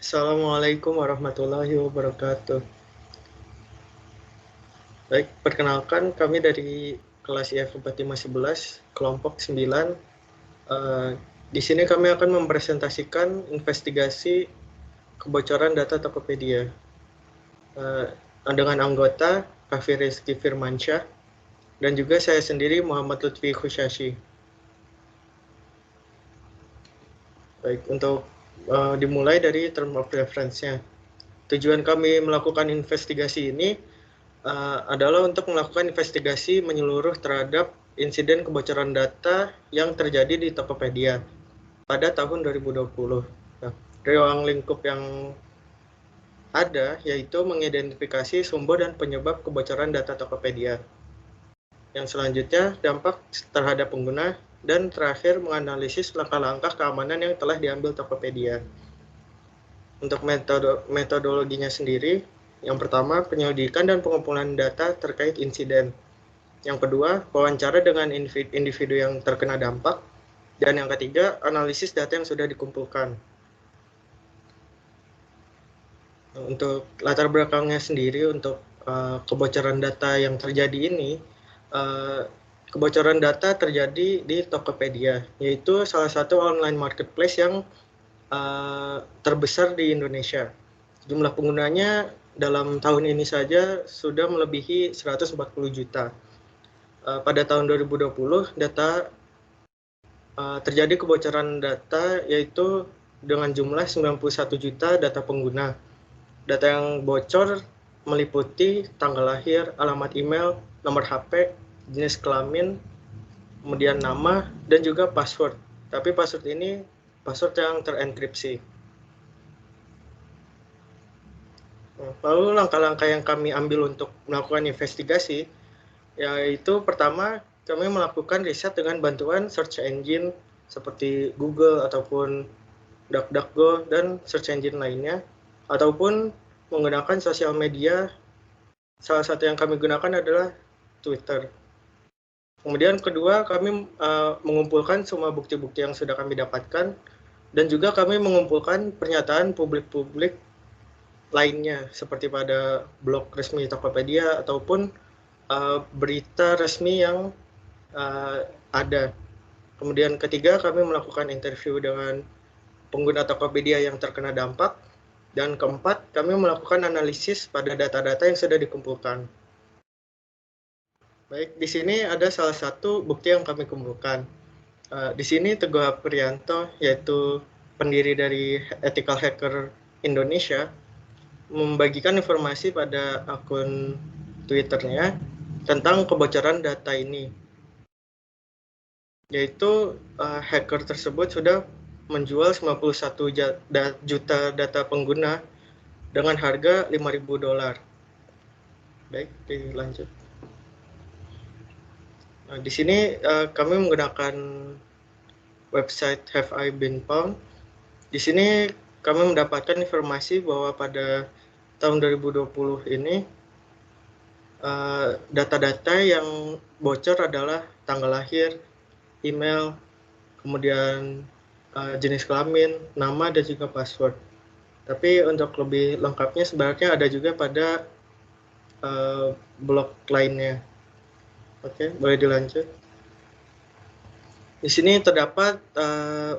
Assalamualaikum warahmatullahi wabarakatuh. Baik, perkenalkan kami dari kelas IF 4511, kelompok 9. Di sini kami akan mempresentasikan investigasi kebocoran data Tokopedia dengan anggota Kafi Rizky Firmansyah dan juga saya sendiri Muhammad Lutfi Khusyashi. Baik, untuk dimulai dari term of reference-nya. Tujuan kami melakukan investigasi ini adalah untuk melakukan investigasi menyeluruh terhadap insiden kebocoran data yang terjadi di Tokopedia pada tahun 2020. Nah, ruang lingkup yang ada yaitu mengidentifikasi sumber dan penyebab kebocoran data Tokopedia. Yang selanjutnya, dampak terhadap pengguna, dan terakhir menganalisis langkah-langkah keamanan yang telah diambil Tokopedia. Untuk metodologinya sendiri, yang pertama, penyelidikan dan pengumpulan data terkait insiden. Yang kedua, wawancara dengan individu yang terkena dampak. Dan yang ketiga, analisis data yang sudah dikumpulkan. Untuk latar belakangnya sendiri, untuk kebocoran data yang terjadi ini, kebocoran data terjadi di Tokopedia, yaitu salah satu online marketplace yang terbesar di Indonesia. Jumlah penggunanya dalam tahun ini saja sudah melebihi 140 juta. Pada tahun 2020, terjadi kebocoran data yaitu dengan jumlah 91 juta data pengguna. Data yang bocor meliputi tanggal lahir, alamat email, nomor HP, jenis kelamin, kemudian nama, dan juga password. Tapi password ini password yang terenkripsi. Lalu langkah-langkah yang kami ambil untuk melakukan investigasi, yaitu pertama, kami melakukan riset dengan bantuan search engine seperti Google ataupun DuckDuckGo dan search engine lainnya, ataupun menggunakan sosial media. Salah satu yang kami gunakan adalah Twitter. Kemudian kedua, kami mengumpulkan semua bukti-bukti yang sudah kami dapatkan, dan juga kami mengumpulkan pernyataan publik-publik lainnya, seperti pada blog resmi Tokopedia ataupun berita resmi yang ada. Kemudian ketiga, kami melakukan interview dengan pengguna Tokopedia yang terkena dampak. Dan keempat, kami melakukan analisis pada data-data yang sudah dikumpulkan. Baik, di sini ada salah satu bukti yang kami kumpulkan. Di sini Teguh Aprianto, yaitu pendiri dari Ethical Hacker Indonesia, membagikan informasi pada akun Twitternya tentang kebocoran data ini. Yaitu hacker tersebut sudah menjual 91 juta data pengguna dengan harga $5.000. Baik, dilanjut. Nah, di sini kami menggunakan website Have I Been Found. Di sini kami mendapatkan informasi bahwa pada tahun 2020 ini data-data yang bocor adalah tanggal lahir, email, kemudian jenis kelamin, nama, dan juga password. Tapi untuk lebih lengkapnya sebenarnya ada juga pada blog lainnya. Oke, boleh dilanjut. Di sini terdapat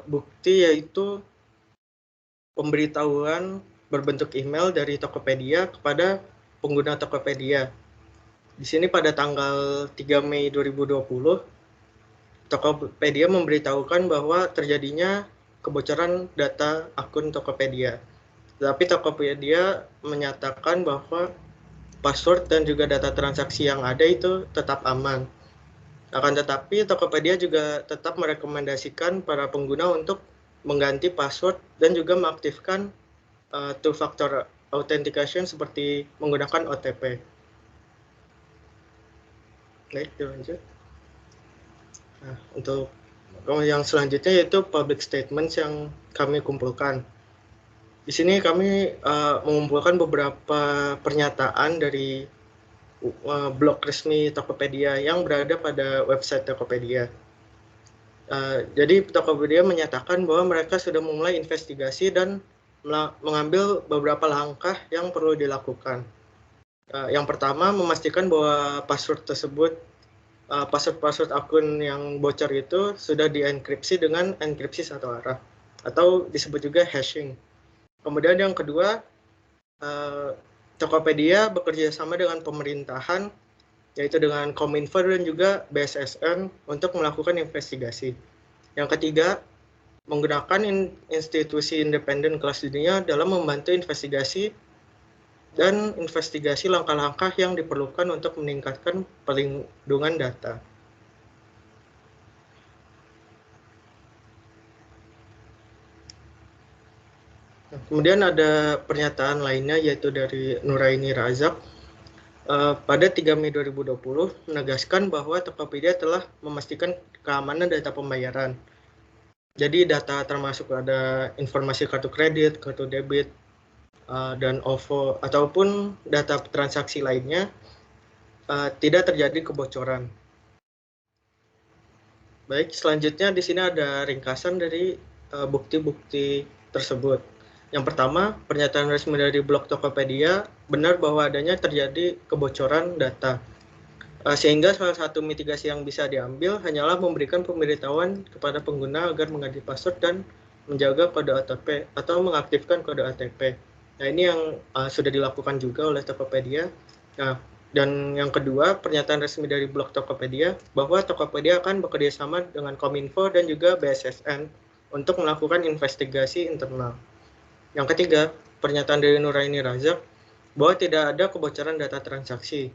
bukti yaitu pemberitahuan berbentuk email dari Tokopedia kepada pengguna Tokopedia. Di sini pada tanggal 3 Mei 2020, Tokopedia memberitahukan bahwa terjadinya kebocoran data akun Tokopedia. Tapi Tokopedia menyatakan bahwa password dan juga data transaksi yang ada itu tetap aman. Akan tetapi Tokopedia juga tetap merekomendasikan para pengguna untuk mengganti password dan juga mengaktifkan two-factor authentication seperti menggunakan OTP. Baik, dilanjut. Nah, untuk yang selanjutnya yaitu public statements yang kami kumpulkan. Di sini kami mengumpulkan beberapa pernyataan dari blog resmi Tokopedia yang berada pada website Tokopedia. Jadi Tokopedia menyatakan bahwa mereka sudah memulai investigasi dan mengambil beberapa langkah yang perlu dilakukan. Yang pertama, memastikan bahwa password tersebut, password akun yang bocor itu sudah dienkripsi dengan enkripsi satu arah atau disebut juga hashing. Kemudian yang kedua, Tokopedia bekerja sama dengan pemerintahan, yaitu dengan Kominfo dan juga BSSN untuk melakukan investigasi. Yang ketiga, menggunakan institusi independen kelas dunia dalam membantu investigasi langkah-langkah yang diperlukan untuk meningkatkan perlindungan data. Kemudian ada pernyataan lainnya yaitu dari Nuraini Razak pada 3 Mei 2020 menegaskan bahwa Tokopedia telah memastikan keamanan data pembayaran. Jadi data termasuk ada informasi kartu kredit, kartu debit, dan OVO ataupun data transaksi lainnya tidak terjadi kebocoran. Baik, selanjutnya di sini ada ringkasan dari bukti-bukti tersebut. Yang pertama, pernyataan resmi dari blog Tokopedia benar bahwa adanya terjadi kebocoran data. Sehingga salah satu mitigasi yang bisa diambil hanyalah memberikan pemberitahuan kepada pengguna agar mengganti password dan menjaga kode OTP atau mengaktifkan kode OTP. Nah, ini yang sudah dilakukan juga oleh Tokopedia. Nah, dan yang kedua, pernyataan resmi dari blog Tokopedia bahwa Tokopedia akan bekerja sama dengan Kominfo dan juga BSSN untuk melakukan investigasi internal. Yang ketiga, pernyataan dari Nuraini Razak bahwa tidak ada kebocoran data transaksi.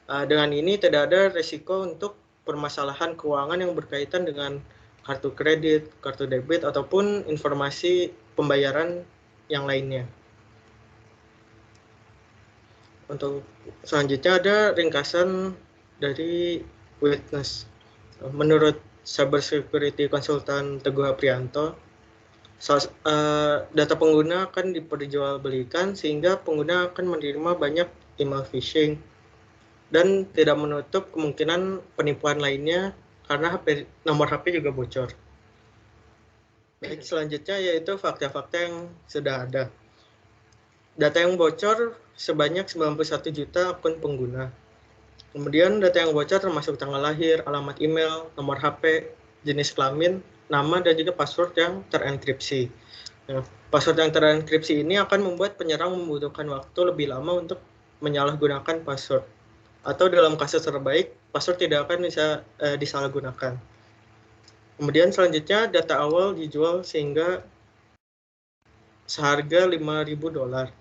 Dengan ini tidak ada risiko untuk permasalahan keuangan yang berkaitan dengan kartu kredit, kartu debit, ataupun informasi pembayaran yang lainnya. Untuk selanjutnya ada ringkasan dari witness. Menurut cybersecurity konsultan Teguh Aprianto, data pengguna akan diperjualbelikan sehingga pengguna akan menerima banyak email phishing dan tidak menutup kemungkinan penipuan lainnya karena nomor HP juga bocor. Baik, selanjutnya yaitu fakta-fakta yang sudah ada. Data yang bocor sebanyak 91 juta akun pengguna. Kemudian data yang bocor termasuk tanggal lahir, alamat email, nomor HP, jenis kelamin, nama, dan juga password yang terenkripsi. Nah, password yang terenkripsi ini akan membuat penyerang membutuhkan waktu lebih lama untuk menyalahgunakan password. Atau dalam kasus terbaik, password tidak akan bisa disalahgunakan. Kemudian selanjutnya data awal dijual sehingga seharga $5.000.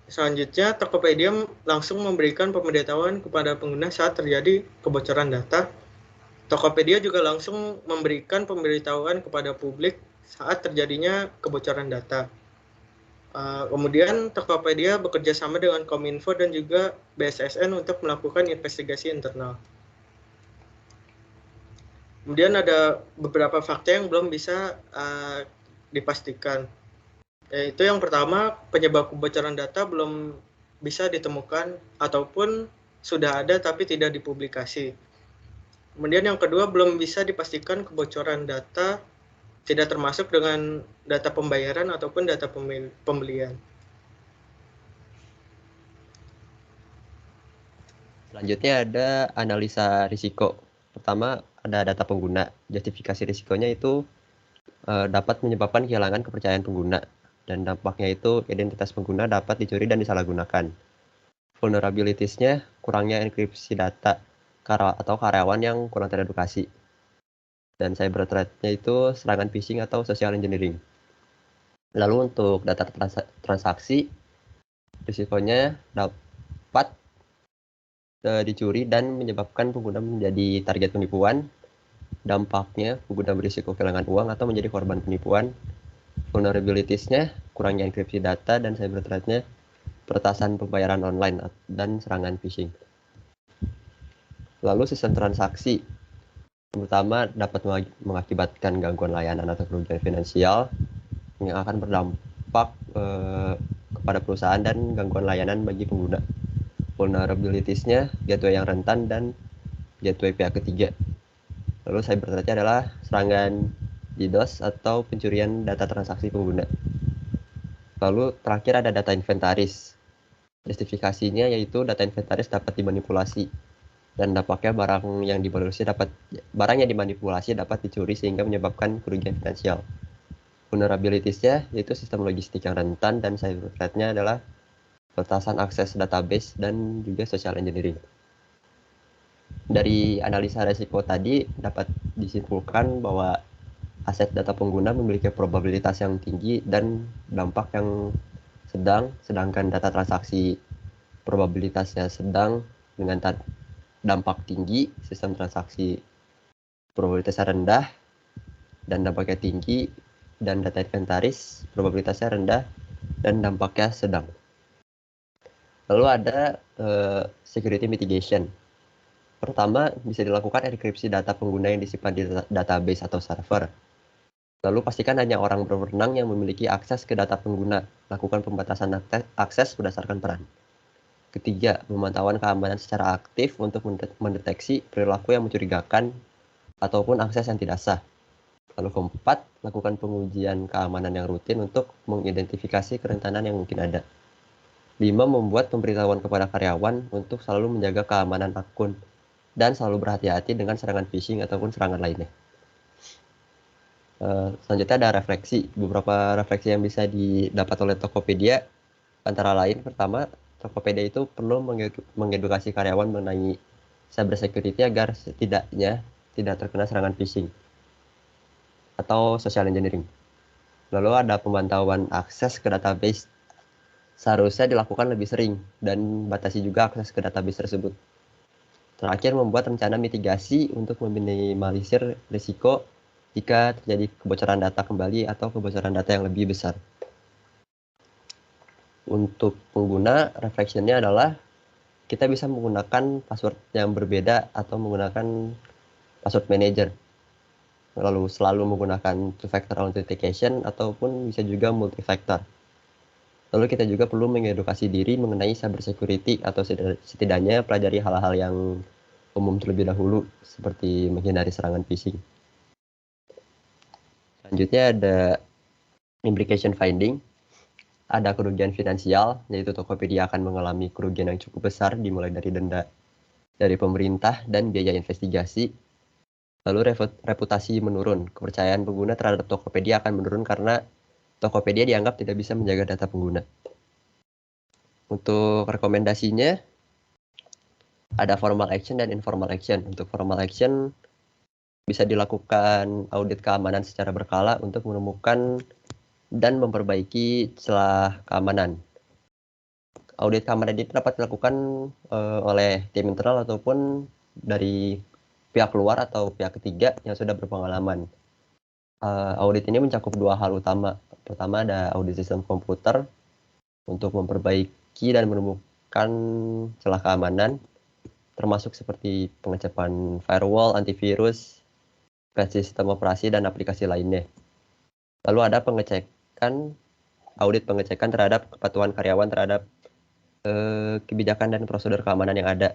Selanjutnya, Tokopedia langsung memberikan pemberitahuan kepada pengguna saat terjadi kebocoran data. Tokopedia juga langsung memberikan pemberitahuan kepada publik saat terjadinya kebocoran data. Kemudian Tokopedia bekerja sama dengan Kominfo dan juga BSSN untuk melakukan investigasi internal. Kemudian ada beberapa fakta yang belum bisa dipastikan. Yaitu yang pertama, penyebab kebocoran data belum bisa ditemukan ataupun sudah ada tapi tidak dipublikasi. Kemudian yang kedua, belum bisa dipastikan kebocoran data tidak termasuk dengan data pembayaran ataupun data pembelian. Selanjutnya ada analisa risiko. Pertama, ada data pengguna. Justifikasi risikonya itu dapat menyebabkan kehilangan kepercayaan pengguna. Dan dampaknya itu identitas pengguna dapat dicuri dan disalahgunakan. Vulnerabilities-nya kurangnya enkripsi data atau karyawan yang kurang teredukasi. Dan cyber threat-nya itu serangan phishing atau social engineering. Lalu untuk data transaksi, risikonya dapat dicuri dan menyebabkan pengguna menjadi target penipuan. Dampaknya pengguna berisiko kehilangan uang atau menjadi korban penipuan. Vulnerabilities-nya kurangnya enkripsi data dan cyber threat-nya peretasan pembayaran online dan serangan phishing. Lalu sistem transaksi terutama dapat mengakibatkan gangguan layanan atau kerugian finansial yang akan berdampak kepada perusahaan dan gangguan layanan bagi pengguna. Vulnerabilities-nya gateway yang rentan dan gateway pihak ketiga. Lalu cyber threat-nya adalah serangan DDoS atau pencurian data transaksi pengguna. Lalu terakhir ada data inventaris. Justifikasinya yaitu data inventaris dapat dimanipulasi dan dampaknya barang yang dimanipulasi dapat dicuri sehingga menyebabkan kerugian finansial. Vulnerabilities-nya yaitu sistem logistik yang rentan dan cyber threat-nya adalah batasan akses database dan juga social engineering. Dari analisa risiko tadi dapat disimpulkan bahwa aset data pengguna memiliki probabilitas yang tinggi dan dampak yang sedang, sedangkan data transaksi probabilitasnya sedang dengan dampak tinggi, sistem transaksi probabilitasnya rendah dan dampaknya tinggi, dan data inventaris probabilitasnya rendah dan dampaknya sedang. Lalu ada security mitigation. Pertama, bisa dilakukan enkripsi data pengguna yang disimpan di database atau server. Lalu pastikan hanya orang berwenang yang memiliki akses ke data pengguna. Lakukan pembatasan akses berdasarkan peran. Ketiga, pemantauan keamanan secara aktif untuk mendeteksi perilaku yang mencurigakan ataupun akses yang tidak sah. Lalu keempat, lakukan pengujian keamanan yang rutin untuk mengidentifikasi kerentanan yang mungkin ada. 5, membuat pemberitahuan kepada karyawan untuk selalu menjaga keamanan akun dan selalu berhati-hati dengan serangan phishing ataupun serangan lainnya. Selanjutnya ada refleksi. Beberapa refleksi yang bisa didapat oleh Tokopedia antara lain, pertama, Tokopedia itu perlu mengedukasi karyawan mengenai cyber security agar setidaknya tidak terkena serangan phishing atau social engineering. Lalu ada pemantauan akses ke database. Seharusnya dilakukan lebih sering dan batasi juga akses ke database tersebut. Terakhir, membuat rencana mitigasi untuk meminimalisir risiko jika terjadi kebocoran data kembali atau kebocoran data yang lebih besar. Untuk pengguna, reflection-nya adalah kita bisa menggunakan password yang berbeda atau menggunakan password manager. Lalu selalu menggunakan two-factor authentication ataupun bisa juga multi-factor. Lalu kita juga perlu mengedukasi diri mengenai cyber security atau setidaknya pelajari hal-hal yang umum terlebih dahulu seperti menghindari serangan phishing. Selanjutnya ada implication finding. Ada kerugian finansial, yaitu Tokopedia akan mengalami kerugian yang cukup besar dimulai dari denda dari pemerintah dan biaya investigasi. Lalu reputasi menurun. Kepercayaan pengguna terhadap Tokopedia akan menurun karena Tokopedia dianggap tidak bisa menjaga data pengguna. Untuk rekomendasinya, ada formal action dan informal action. Untuk formal action, bisa dilakukan audit keamanan secara berkala untuk menemukan dan memperbaiki celah keamanan. Audit keamanan ini dapat dilakukan oleh tim internal ataupun dari pihak luar atau pihak ketiga yang sudah berpengalaman. Audit ini mencakup dua hal utama. Pertama, ada audit sistem komputer untuk memperbaiki dan menemukan celah keamanan, termasuk seperti pengecekan firewall, antivirus, patch sistem operasi, dan aplikasi lainnya. Lalu ada audit pengecekan terhadap kepatuhan karyawan terhadap kebijakan dan prosedur keamanan yang ada.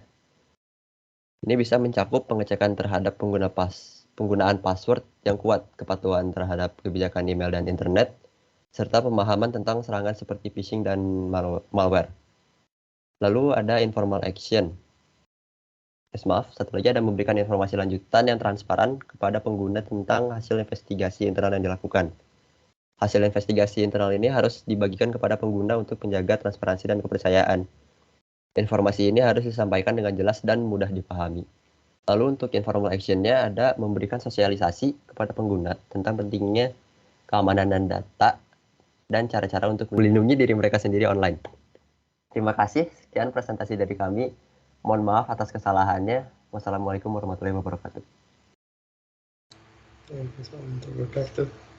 Ini bisa mencakup pengecekan terhadap penggunaan password yang kuat, kepatuhan terhadap kebijakan email dan internet, serta pemahaman tentang serangan seperti phishing dan malware. Lalu ada informal action. Satu lagi ada memberikan informasi lanjutan yang transparan kepada pengguna tentang hasil investigasi internal yang dilakukan. Hasil investigasi internal ini harus dibagikan kepada pengguna untuk menjaga transparansi dan kepercayaan. Informasi ini harus disampaikan dengan jelas dan mudah dipahami. Lalu untuk informal action-nya ada memberikan sosialisasi kepada pengguna tentang pentingnya keamanan dan data dan cara-cara untuk melindungi diri mereka sendiri online. Terima kasih, sekian presentasi dari kami. Mohon maaf atas kesalahannya. Wassalamualaikum warahmatullahi wabarakatuh. Waalaikumsalam warahmatullahi wabarakatuh.